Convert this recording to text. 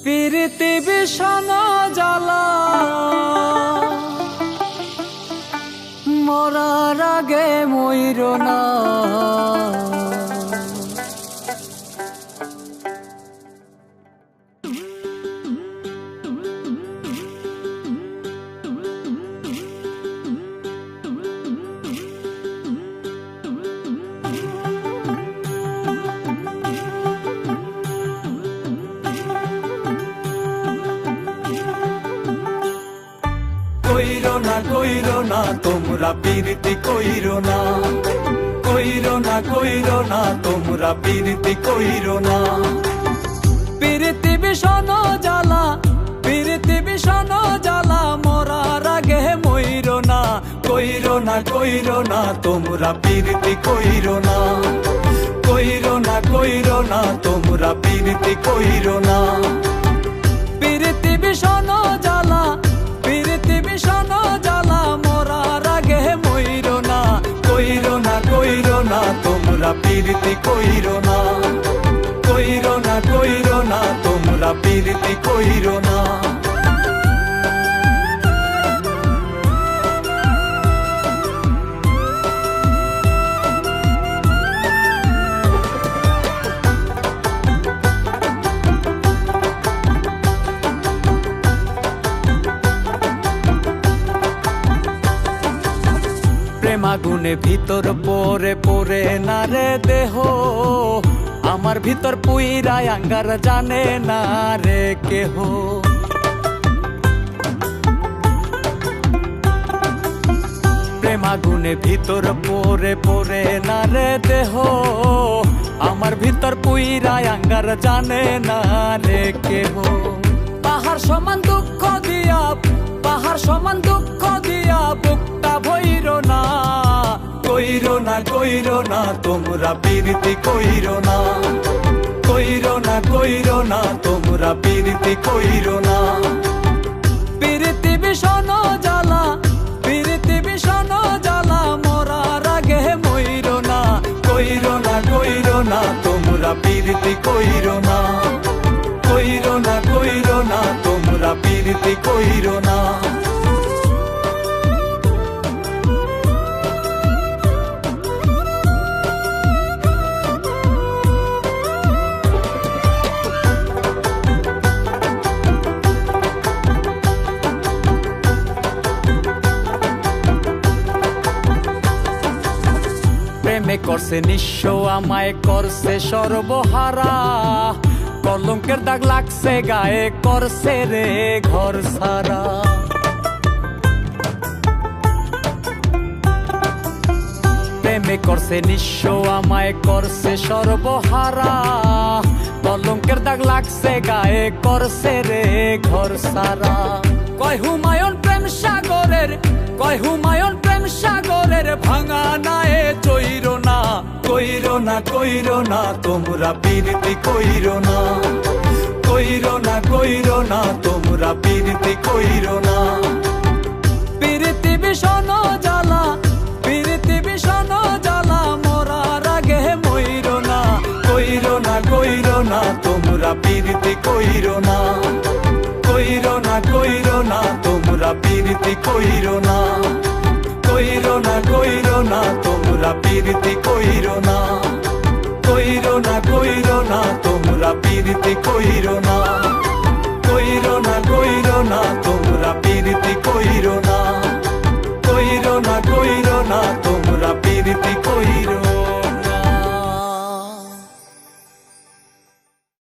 প্রীতি বিষণ জ্বালা মরার আগে মইর না। কইরো না তোমরা প্রীতি কইরো না, কইরো না তোমরা প্রীতি কইরো না। প্রীতি বিষণ জ্বালা, প্রীতি বিষণ জ্বালা মরার আগে মইর না। কইরো না তোমরা প্রীতি কইরো না, কইরো না তোমরা প্রীতি কইরো না। প্রীতি বিষণ জ্বালা, প্রীতি বিষণ জ্বালা মরার আগে মইর না। কইরো না তোমরা প্রীতি কইরো না, কইরো না তোমরা প্রীতি কইরো না। প্রেমাগুনে ভিতর পরে পরে না রে দেহ, আমার ভিতর পুইরাই আঙ্গার জানে না রে কেহ। প্রেমাগুনে ভিতর পরে পরে না রে দেহ, আমার ভিতর পুইরাই আঙ্গার জানে না রে কেহ। পাহাড় সমান দুঃখ দিয়া, পাহাড় সমান দুঃখ দিয়া বুকটা ভইর না। কইরো না তোমরা প্রীতি কইরো না, কইরো না তোমরা প্রীতি কইরো না। প্রীতি বিষণ জ্বালা, প্রীতি বিষণ জ্বালা মরার আগে মইর না। কইরো না তোমরা প্রীতি কইরো না, কইরো না তোমরা প্রীতি কইরো না। প্রেমে করছে নিঃস্ব আমায় করছে সর্বহারা, কলঙ্কের দাগ লাগছে গায়ে করছে রে ঘর সারা। প্রেমে করছে নিঃস্ব আমায় করছে সর্বহারা, কলঙ্কের দাগ লাগছে গায়ে করছে রে ঘর সারা। কয় হুমায়ুন প্রেম সাগরের, কয় হুমায়ুন প্রেম সাগরের ভাঙা নায়ে চইর না। কইরো না তোমরা প্রীতি কইরো না, কইরো না তোমরা প্রীতি কইরো না। প্রীতি বিষণ জ্বালা, প্রীতি বিষণ জ্বালা মরার আগে মইর না। কইরো না তোমরা প্রীতি কইরো না, কইরো না তোমরা প্রীতি কইরো না। কইরো না তোমরা প্রীতি কইরো না, কইরো না তোমরা প্রীতি কইরো না।